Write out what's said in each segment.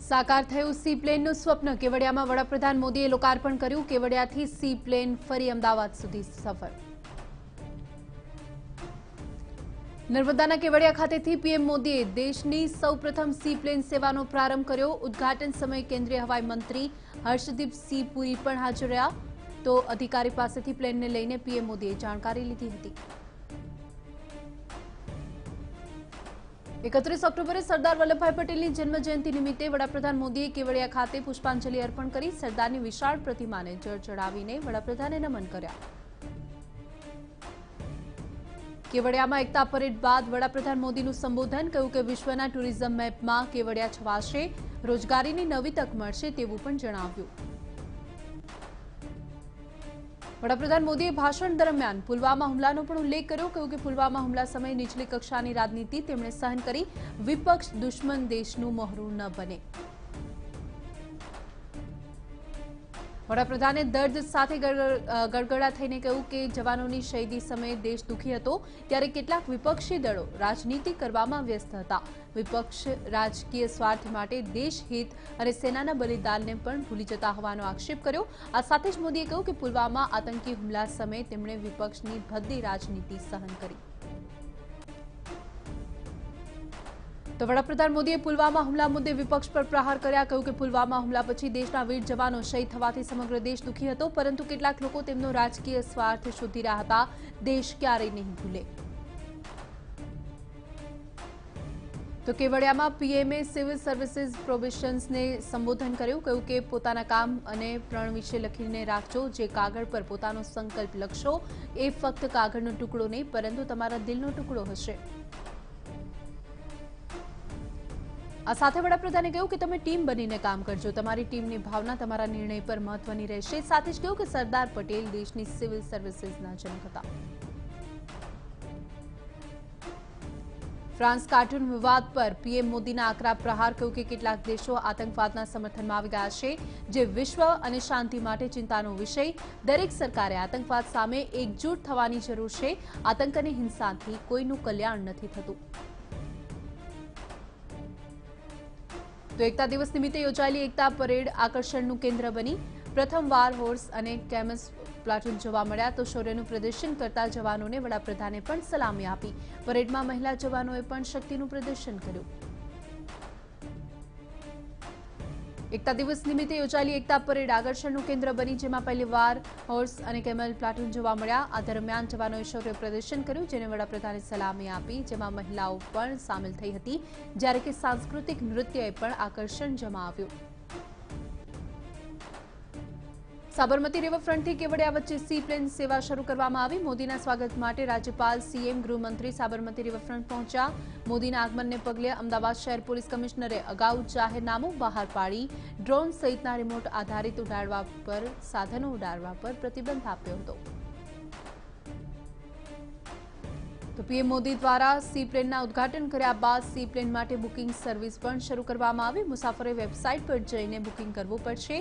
સાકાર થયું સી પ્લેનનું સ્વપ્ન। કેવડિયામાં વડાપ્રધાન મોદીએ લોકાર્પણ કર્યું। કેવડિયાથી સી પ્લેન ફરી અમદાવાદ સુધી સફર। નર્મદાના કેવડિયા ખાતેથી પીએમ મોદીએ દેશની સૌપ્રથમ સી પ્લેન સેવાનો પ્રારંભ કર્યો। ઉદ્ઘાટન સમયે કેન્દ્રીય હવાઈ મંત્રી હર્ષદીપસિંહ પુરી પણ હાજર રહ્યા। તો અધિકારી પાસેથી પ્લેનને લઈને પીએમ મોદીએ જાણકારી લીધી હતી। 31 ઓક્ટોબરે સરદાર વલ્લભભાઈ પટેલની જન્મજયંતિ નિમિત્તે વડાપ્રધાન મોદીએ કેવડિયા ખાતે પુષ્પાંજલિ અર્પણ કરી। સરદારની વિશાળ પ્રતિમાને જળ ચડાવીને વડાપ્રધાને નમન કર્યા। કેવડિયામાં એકતા પરેડ બાદ વડાપ્રધાન મોદીનું સંબોધન। કહ્યું કે વિશ્વના ટુરિઝમ મેપમાં કેવડિયા છવાશે, રોજગારીની નવી તક મળશે તેવું પણ જણાવ્યું। વડાપ્રધાન મોદીએ ભાષણ દરમિયાન પુલવામા હુમલાનો પણ ઉલ્લેખ કર્યો। કહ્યું કે પુલવામા હુમલા સમયે નીચલી કક્ષાની રાજનીતિ તેમણે સહન કરી। વિપક્ષ દુશ્મન દેશનું મહોરું ન બને। વડાપ્રધાને દર્દ સાથે ગડગડા થઈને કહ્યું કે જવાનોની શહીદી સમયે દેશ દુઃખી હતો, ત્યારે કેટલાક વિપક્ષી દળો રાજનીતિ કરવામાં વ્યસ્ત હતા। વિપક્ષ રાજકીય સ્વાર્થ માટે દેશહિત અને સેનાના બલિદાનને પણ ભૂલી જતા હોવાનો આક્ષેપ કર્યો। આ સાથે જ મોદીએ કહ્યું કે પુલવામા આતંકી હુમલા સમયે તેમણે વિપક્ષની ભદ્દી રાજનીતિ સહન કરી। તો વડાપ્રધાન મોદીએ પુલવામા હુમલા મુદ્દે વિપક્ષ પર પ્રહાર કર્યા। કહ્યું કે પુલવામા હુમલા પછી દેશના વીર જવાનો શહીદ થવાથી સમગ્ર દેશ દુઃખી હતો, પરંતુ કેટલાક લોકો તેમનો રાજકીય સ્વાર્થ શોધી રહ્યા હતા। દેશ ક્યારેય નહીં ભૂલે। તો કેવડિયામાં પીએમએ સિવિલ સર્વિસીસ પ્રોબેશન્સને સંબોધન કર્યું। કહ્યું કે પોતાના કામ અને પ્રણ વિશે લખીને રાખજો। જે કાગળ પર પોતાનો સંકલ્પ લખશો એ ફક્ત કાગળનો ટુકડો નહીં, પરંતુ તમારા દિલનો ટુકડો હશે। આ સાથે વડાપ્રધાને કહ્યું કે તમે ટીમ બનીને કામ કરજો। તમારી ટીમની ભાવના તમારા નિર્ણય પર મહત્વની રહેશે। સાથે જ કહ્યું કે સરદાર પટેલ દેશની સિવિલ સર્વિસીસના જનક હતા। ફ્રાન્સ કાર્ટૂન વિવાદ પર પીએમ મોદીના આકરા પ્રહાર। કહ્યું કે કેટલાક દેશો આતંકવાદના સમર્થનમાં આવી ગયા છે, જે વિશ્વ અને શાંતિ માટે ચિંતાનો વિષય। દરેક સરકારે આતંકવાદ સામે એકજૂટ થવાની જરૂર છે। આતંક અને હિંસાથી કોઈનું કલ્યાણ નથી થતું। તો એકતા દિવસ નિમિત્તે યોજાયેલી એકતા પરેડ આકર્ષણનું કેન્દ્ર બની। પ્રથમવાર હોર્સ અને કેમસ પ્લાટૂન જોવા મળ્યા। તો શૌર્યનું પ્રદર્શન કરતા જવાનોને વડાપ્રધાને પણ સલામી આપી। પરેડમાં મહિલા જવાનોએ પણ શક્તિનું પ્રદર્શન કર્યું। એકતા દિવસ નિમિત્તે યોજાયેલી એકતા પરેડ આકર્ષણનું કેન્દ્ર બની, જેમાં પહેલીવાર હોર્સ અને કેમલ પ્લાટૂન જોવા મળ્યા। આ દરમિયાન જવાનોએ શૌર્ય પ્રદર્શન કર્યું, જેને વડાપ્રધાને સલામી આપી, જેમાં મહિલાઓ પણ સામેલ થઈ હતી, જ્યારે કે સાંસ્કૃતિક નૃત્યએ પણ આકર્ષણ જમાવ્યું। સાબરમતી રિવરફ્રન્ટથી કેવડિયા વચ્ચે સી પ્લેન સેવા શરૂ કરવામાં આવી। મોદીના સ્વાગત માટે રાજ્યપાલ, સીએમ, ગૃહમંત્રી સાબરમતી રિવરફ્રન્ટ પહોંચ્યા। મોદીના આગમનને પગલે અમદાવાદ શહેર પોલીસ કમિશનરે અગાઉ જાહેરનામું બહાર પાડી ડ્રોન સહિતના રિમોટ આધારિત સાધનો ઉડાડવા પર પ્રતિબંધ આપ્યો હતો। તો પીએમ મોદી દ્વારા સી પ્લેનના ઉદ્ઘાટન કર્યા બાદ સી પ્લેન માટે બુકિંગ સર્વિસ પણ શરૂ કરવામાં આવી। મુસાફરોએ વેબસાઇટ પર જઈને બુકિંગ કરવું પડશે।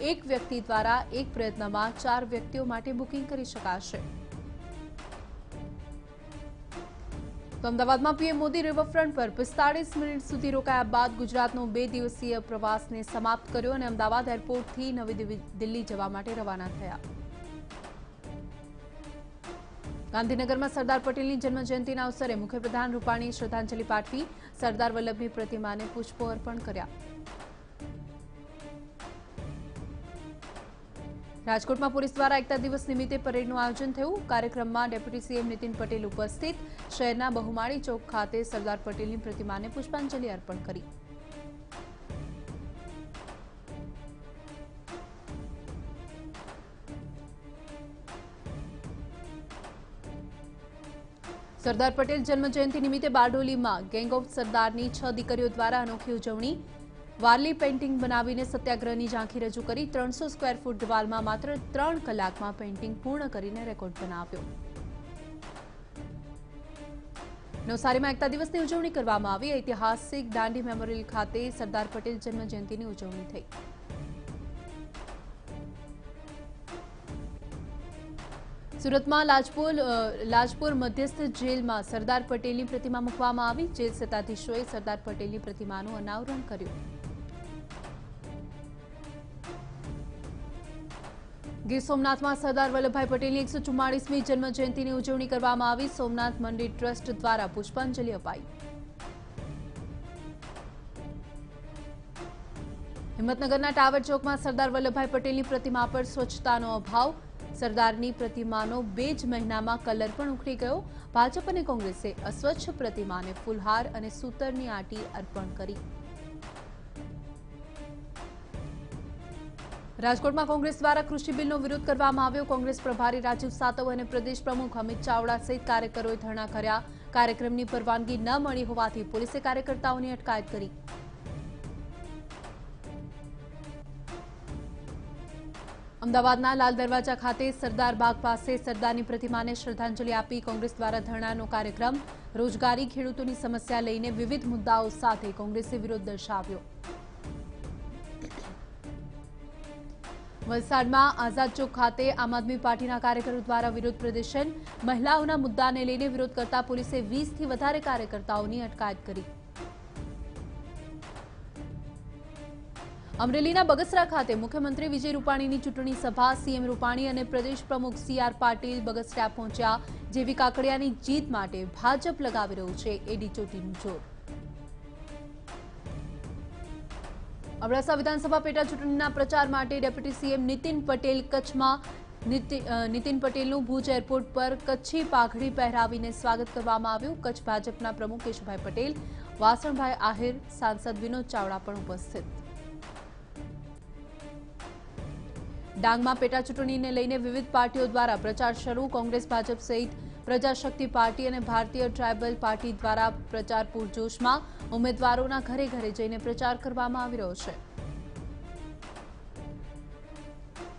એક વ્યક્તિ દ્વારા એક પ્રયત્નમાં 4 વ્યક્તિઓ માટે બુકિંગ કરી શકાશે। તો અમદાવાદમાં પીએમ મોદી રિવરફ્રન્ટ પર 45 મિનિટ સુધી રોકાયા બાદ ગુજરાતનો 2 દિવસીય પ્રવાસને સમાપ્ત કર્યો અને અમદાવાદ એરપોર્ટથી નવી દિલ્હી જવા માટે રવાના થયા। ગાંધીનગરમાં સરદાર પટેલની જન્મજયંતિના અવસરે મુખ્યપ્રધાન રૂપાણીએ શ્રદ્ધાંજલિ પાઠવી। સરદાર વલ્લભની પ્રતિમાને પુષ્પો અર્પણ કર્યા। રાજકોટમાં પોલીસ દ્વારા એકતા દિવસ નિમિત્તે પરેડનું આયોજન થયું। કાર્યક્રમમાં ડેપ્યુટી સીએમ નીતિન પટેલ ઉપસ્થિત। શહેરના બહુમાળી ચોક ખાતે સરદાર પટેલની પ્રતિમાને પુષ્પાંજલિ અર્પણ કરી। સરદાર પટેલ જન્મજયંતિ નિમિત્તે બારડોલીમાં ગેંગ ઓફ સરદારની 6 દીકરીઓ દ્વારા અનોખી ઉજવણી। વારલી પેઇન્ટિંગ બનાવીને સત્યાગ્રહની ઝાંખી રજૂ કરી। 300 સ્ક્વેર ફૂટ દિવાલમાં માત્ર 3 કલાકમાં પેઇન્ટિંગ પૂર્ણ કરીને રેકોર્ડ બનાવ્યો। નવસારીમાં એકતા દિવસની ઉજવણી કરવામાં આવી। ઐતિહાસિક દાંડી મેમોરિયલ ખાતે સરદાર પટેલ જન્મજયંતિની ઉજવણી થઈ। સુરતમાં લાજપુર મધ્યસ્થ જેલમાં સરદાર પટેલની પ્રતિમા મૂકવામાં આવી। જેલ સત્તાધીશોએ સરદાર પટેલની પ્રતિમાનું અનાવરણ કર્યું। ગીર સોમનાથમાં સરદાર વલ્લભભાઈ પટેલની 144મી જન્મ જયંતિની ઉજવણી કરવામાં આવી. સોમનાથ મંદિર ટ્રસ્ટ દ્વારા પુષ્પાંજલિ અપાઈ. હિંમતનગરના ટાવર ચોકમાં સરદાર વલ્લભભાઈ પટેલની પ્રતિમા પર સ્વચ્છતાનો અભાવ. સરદારની પ્રતિમાનો 2 જ મહિનામાં કલર પણ ઉખડી ગયો. ભાજપ અને કોંગ્રેસે અસ્વચ્છ પ્રતિમાને ફૂલહાર અને સૂતરની આંટી અર્પણ કરી. રાજકોટમાં કોંગ્રેસ દ્વારા કૃષિ બિલનો વિરોધ કરવામાં આવ્યો. કોંગ્રેસ પ્રભારી રાજીવ સાતવ અને પ્રદેશ પ્રમુખ અમિત ચાવડા સહિત કાર્યકરોએ ધરણા કર્યા. કાર્યક્રમની પરવાનગી ન મળી હોવાથી પોલીસે કાર્યકર્તાઓની અટકાયત કરી. અમદાવાદના લાલ દરવાજા ખાતે સરદાર બાગ પાસે સરદારની પ્રતિમાને શ્રદ્ધાંજલિ આપી. કોંગ્રેસ દ્વારા ધરણાનો કાર્યક્રમ. રોજગારી, ખેડૂતોની સમસ્યા લઈને વિવિધ મુદ્દાઓ સાથે કોંગ્રેસે વિરોધ દર્શાવ્યો. વલસાડમાં આઝાદ ચોક ખાતે આમ આદમી પાર્ટીના કાર્યકરો દ્વારા વિરોધ પ્રદર્શન. મહિલાઓના મુદ્દાને લઈને વિરોધ કરતા પોલીસે 20થી વધારે કાર્યકર્તાઓની અટકાયત કરી. અમરેલીના બગસરા ખાતે મુખ્યમંત્રી વિજય રૂપાણીની ચૂંટણી સભા. સીએમ રૂપાણી અને પ્રદેશ પ્રમુખ CR પાટીલ બગસરા પહોંચ્યા. જેવી કાકડિયાની જીત માટે ભાજપ લગાવી રહ્યું છે એડી ચોટીનું જોર. અબડાસા વિધાનસભા પેટા ચૂંટણીના પ્રચાર માટે ડેપ્યુટી સીએમ નીતિન પટેલ કચ્છમાં. નીતિન પટેલનું ભુજ એરપોર્ટ પર કચ્છી પાઘડી પહેરાવીને સ્વાગત કરવામાં આવ્યું. કચ્છ ભાજપના પ્રમુખ કેશુભાઈ પટેલ, વાસણભાઈ આહિર, સાંસદ વિનોદ ચાવડા પણ ઉપસ્થિત. ડાંગમાં પેટા ચૂંટણીને લઈને વિવિધ પાર્ટીઓ દ્વારા પ્રચાર શરૂ. કોંગ્રેસ, ભાજપ સહિત પ્રજાશક્તિ પાર્ટી અને ભારતીય ટ્રાયબલ પાર્ટી દ્વારા પ્રચાર પૂરજોશમાં. ઉમેદવારોના ઘરે ઘરે જઈને પ્રચાર કરવામાં આવી રહ્યો છે.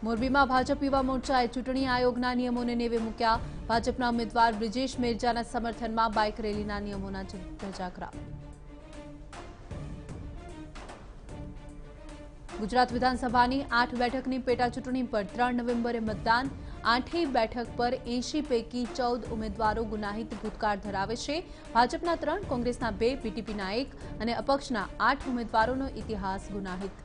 મોરબીમાં ભાજપ યુવા મોરચાએ ચૂંટણી આયોગના નિયમોને નેવે મૂક્યા. ભાજપના ઉમેદવાર બ્રિજેશ મેરજાના સમર્થનમાં બાઇક રેલીના નિયમોના ધજાગરા. ગુજરાત વિધાનસભાની 8 બેઠકની પેટા ચૂંટણી પર 3 નવેમ્બરે મતદાન. 8 બેઠક પર 80 પૈકી 14 ઉમેદવારો ગુનાહિત ભૂતકાળ ધરાવે છે. ભાજપના 3, કોંગ્રેસના 2, બીટીપીના 1 અને અપક્ષના 8 ઉમેદવારોનો ઇતિહાસ ગુનાહિત.